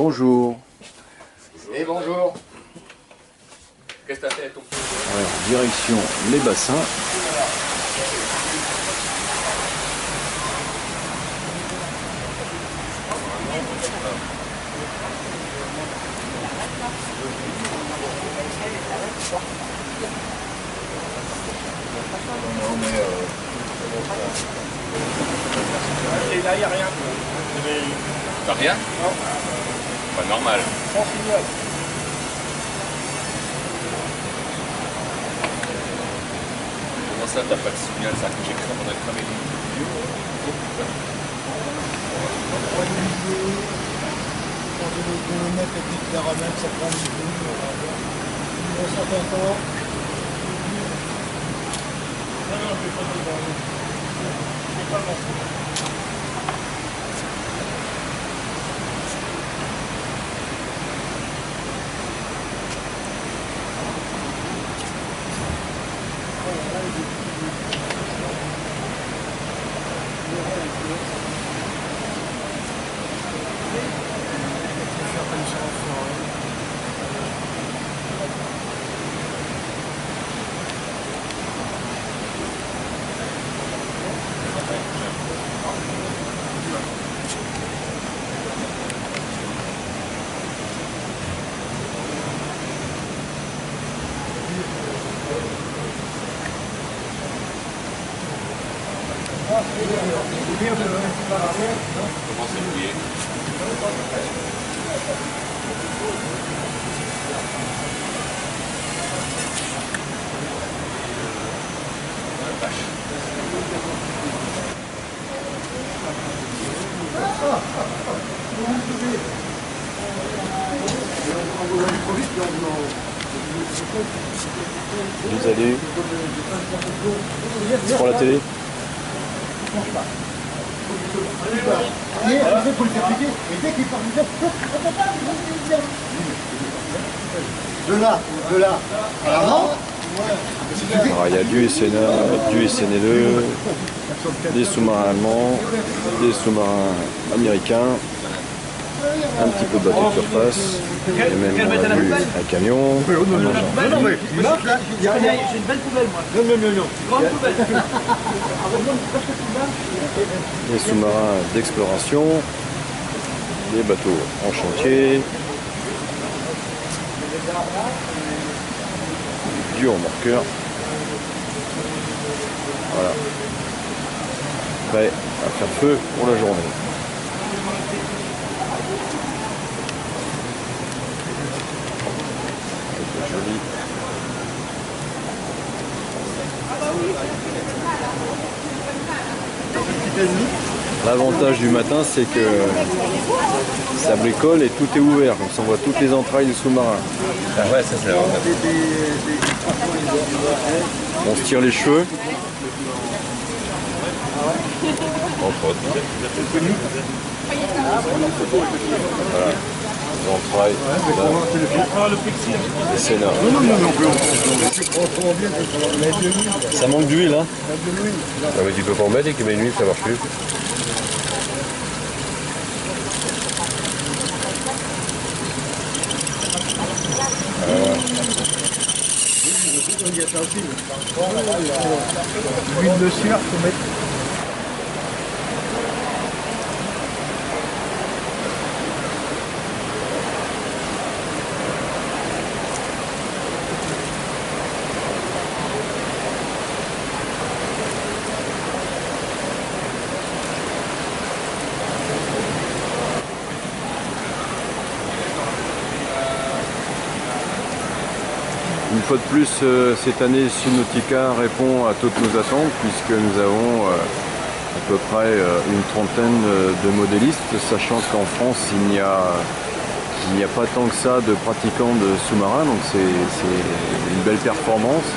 Bonjour. Et bonjour. Qu'est-ce que t'as fait avec ton petit? Alors, direction les bassins. Et là, il n'y a rien. T'as rien? Non. Pas normal. Sans signal. Comment ça, t'as pas de signal? Ça que j'ai cramé, on a cramé les yeux. Comment c'est mouillé? Salut. C'est pour la télé. De là, à l'avant. Alors, il y a du SNLE, des sous-marins allemands, des sous-marins américains, un petit peu de bateau de surface, et même on a vu un camion, un engin. J'ai une belle poubelle, moi. Non. Grande poubelle. Des sous-marins d'exploration, des bateaux en chantier, du remorqueur. Voilà. Prêt à faire feu pour la journée. C'est joli. L'avantage du matin, c'est que ça bricole et tout est ouvert, donc ça on voit toutes les entrailles du sous-marin. Ah ouais, ça c'est vrai. On se tire les cheveux. Entre autres. Voilà. Les entrailles. Les scénars. Ça manque d'huile, hein? Ah mais tu peux pas en mettre et que mes nuits ça marche plus. L'huile de cire, faut mettre. Une fois de plus, cette année, Sunautica répond à toutes nos attentes puisque nous avons à peu près une trentaine de modélistes, sachant qu'en France, il n'y a pas tant que ça de pratiquants de sous-marins, donc c'est une belle performance.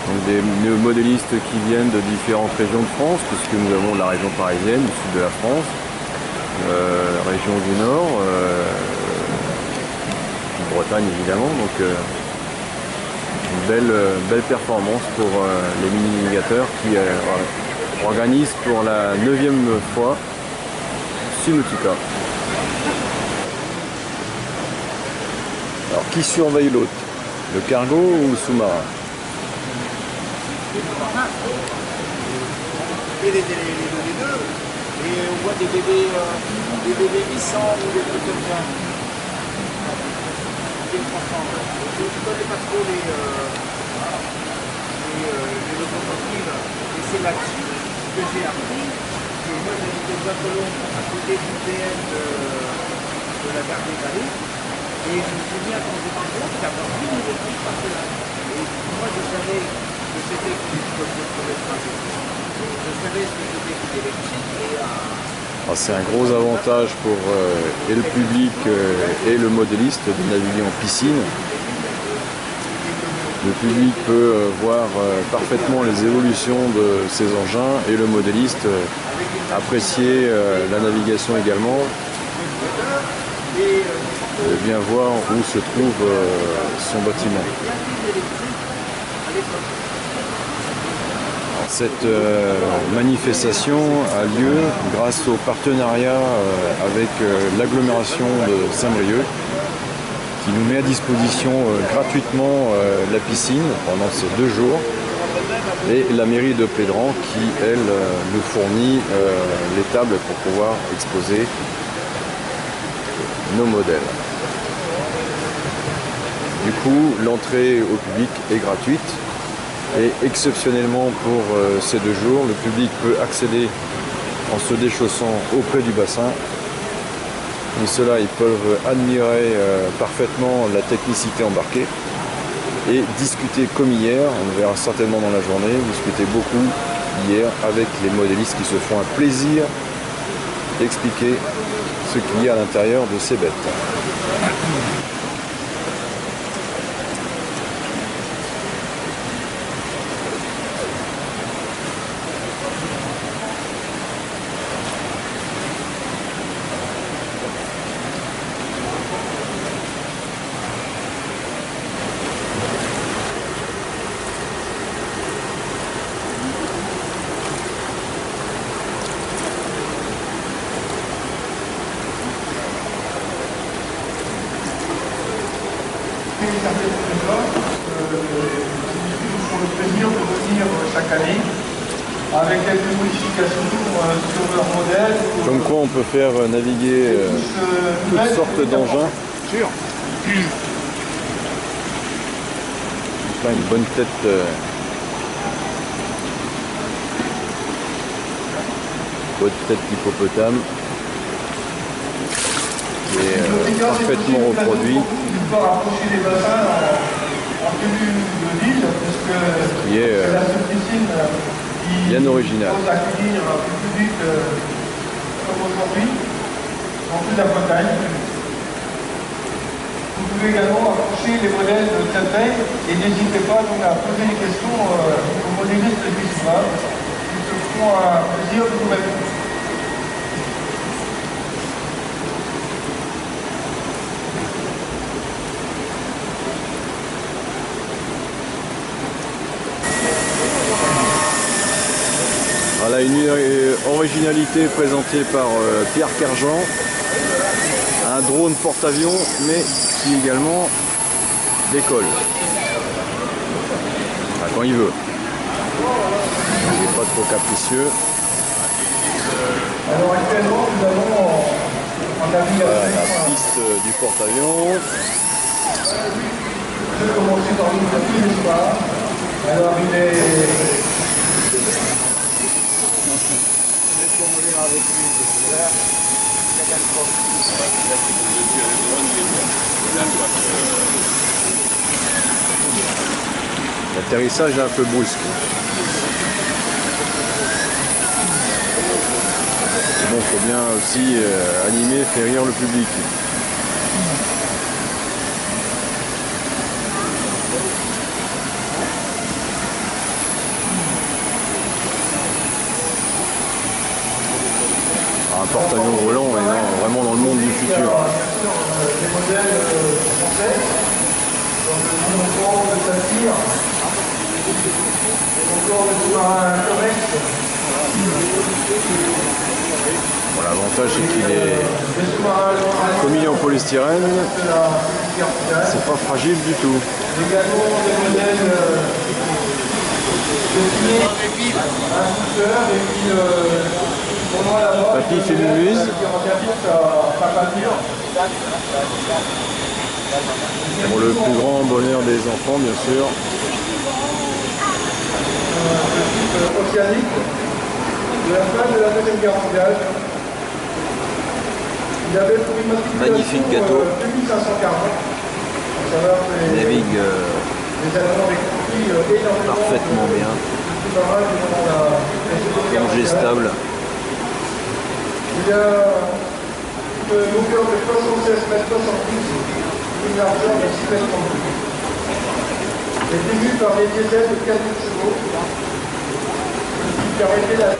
Donc des modélistes qui viennent de différentes régions de France, puisque nous avons la région parisienne, le sud de la France, la région du Nord, Bretagne évidemment, donc une belle performance pour les mini-navigateurs qui organisent pour la 9e fois Sunautica. Alors qui surveille l'autre? Le cargo ou le sous-marin? Et les deux. Et on voit des bébés 800 ou des trucs comme ça. Je ne connais pas trop les locomotives. Et c'est là-dessus que j'ai appris. Et moi j'habitais au Bois-Colombes, à côté du PM de la gare des Vallées. Et je me souviens quand j'étais gros, qu'il y avait une électrique par là. Et moi je savais que c'était une je savais ce que c'était qu'une électrique. C'est un gros avantage pour et le public et le modéliste de naviguer en piscine. Le public peut voir parfaitement les évolutions de ces engins et le modéliste apprécier la navigation également et bien voir où se trouve son bâtiment. Cette manifestation a lieu grâce au partenariat avec l'agglomération de Saint-Brieuc qui nous met à disposition gratuitement la piscine pendant ces 2 jours et la mairie de Plédran qui, elle, nous fournit les tables pour pouvoir exposer nos modèles. Du coup, l'entrée au public est gratuite. Et exceptionnellement pour ces 2 jours, le public peut accéder en se déchaussant auprès du bassin. Et cela, ils peuvent admirer parfaitement la technicité embarquée et discuter comme hier, on le verra certainement dans la journée, discuter beaucoup hier avec les modélistes qui se font un plaisir d'expliquer ce qu'il y a à l'intérieur de ces bêtes. Pour le plaisir de venir chaque année avec quelques modifications sur leur modèle. Comme quoi on peut faire naviguer toutes sortes d'engins. Là, une bonne tête d'hippopotame qui est parfaitement reproduit. Rapprocher les bassins en tenue de l'île, puisque qui est la seule piscine bien original. Qui accueillir un public comme aujourd'hui, en plus de la Bretagne. Vous pouvez également approcher les modèles de Créteil et n'hésitez pas donc à poser des questions aux modélistes du soir. Ils se feront un plaisir de vous répondre. Voilà une originalité présentée par Pierre Cargent, un drone porte-avions mais qui également décolle quand il veut. Il n'est pas trop capricieux. Alors actuellement nous avons en navigation la piste du porte-avions. Je vais commencer par une petite histoire. Alors il est L'atterrissage est un peu brusque. Bon, il faut bien aussi animer, faire rire le public. Un porte-avions volant est vraiment dans le monde du futur. des modèles français, comme le Monocor, le Saphir, encore le sous-marin Comex. Voilà, avant L'avantage c'est qu'il est commis en polystyrène, c'est pas fragile du tout. Également des modèles destinés à un boucheur et puis pour moi là-bas, Papy fait mumuse. qui interdit sa peinture. Pour le plus grand bonheur des enfants, bien sûr. Océanique de la fin de la Deuxième Guerre mondiale. Il avait pour immatriculation Magnifique gâteau. 2540. Il navigue Les Allemands avaient compris énormément parfaitement bien, du barrage durant la Seconde Guerre mondiale. gestable. Il y a une longueur de 76 mètres 70, une largeur de 6 mètres 32. Il est ému par des diesels de 4 chevaux qui permettaient la...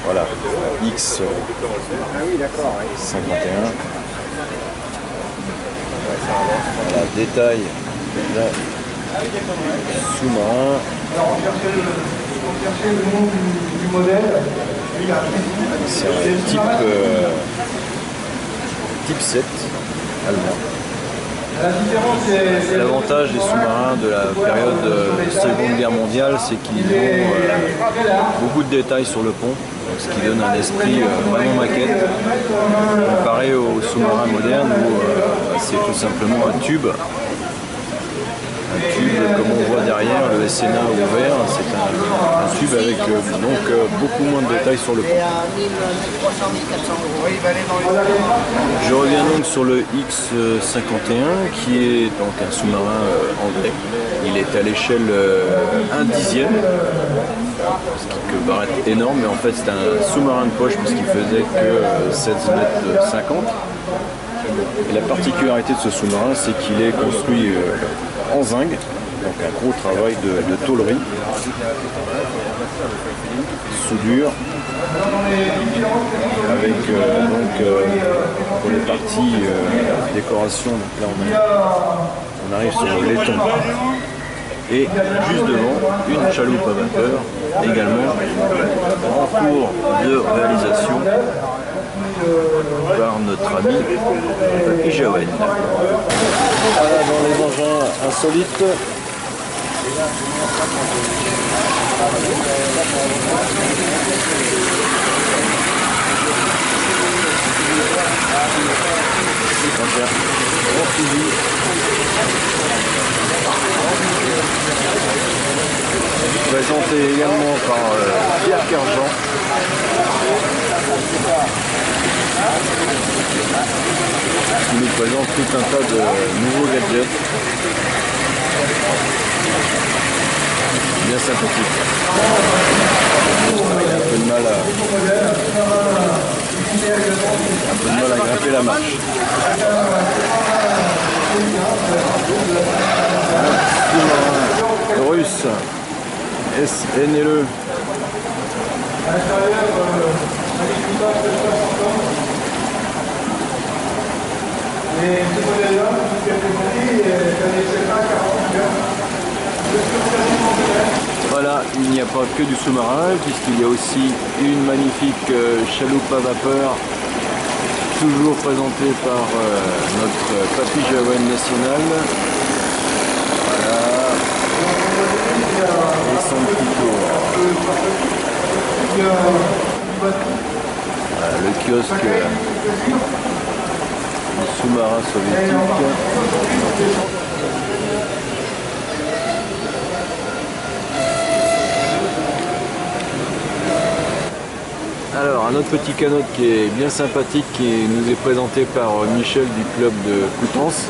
Voilà, X 51. Voilà, détail sous-marin. Alors on cherchait le nom du modèle. C'est un type 7 allemand. La différence, c'est L'avantage des sous-marins de la période Seconde Guerre mondiale, c'est qu'ils ont beaucoup de détails sur le pont, ce qui donne un esprit vraiment maquette, comparé aux sous-marins modernes où c'est tout simplement un tube. Comme on voit derrière, le SNA ouvert, c'est un tube avec beaucoup moins de détails sur le pont. Je reviens donc sur le X51 qui est donc un sous-marin anglais. Il est à l'échelle 1/10, ce qui peut paraître énorme, mais en fait c'est un sous-marin de poche puisqu'il faisait que 7,50 mètres. Et la particularité de ce sous-marin, c'est qu'il est construit en zinc, donc un gros travail de tôlerie, soudure, avec pour les parties décoration, donc là on arrive sur le laiton. Et juste devant, une chaloupe à vapeur, également en cours de réalisation par notre ami Papy Jaouen. Voilà dans les engins insolites. Présenté également par Pierre Kerjean. Qui nous présente tout un tas de nouveaux gadgets. Bien sympathique. Il a un peu de mal à grimper la marche. Russe SNLE. À l'intérieur, un équipage de 60 ans. Et ce modèle-là, depuis quelques années, est un SFA 40. Voilà, il n'y a pas que du sous-marin, puisqu'il y a aussi une magnifique chaloupe à vapeur, toujours présentée par notre Papy Jaouen national. Voilà. Et son petit tour. Voilà, le kiosque du sous-marin soviétique. Alors un autre petit canot qui est bien sympathique, qui nous est présenté par Michel du club de Coutances,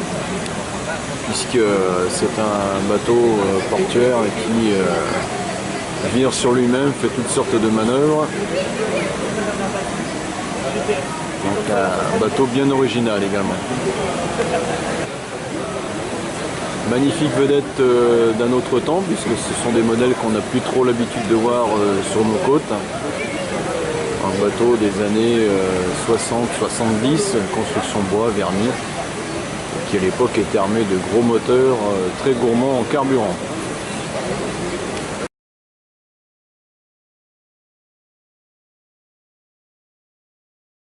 puisque c'est un bateau portuaire qui vire sur lui-même, fait toutes sortes de manœuvres. Donc un bateau bien original également. Magnifique vedette d'un autre temps, puisque ce sont des modèles qu'on n'a plus trop l'habitude de voir sur nos côtes. Un bateau des années 60-70, construction bois, vernis, qui à l'époque était armé de gros moteurs très gourmands en carburant.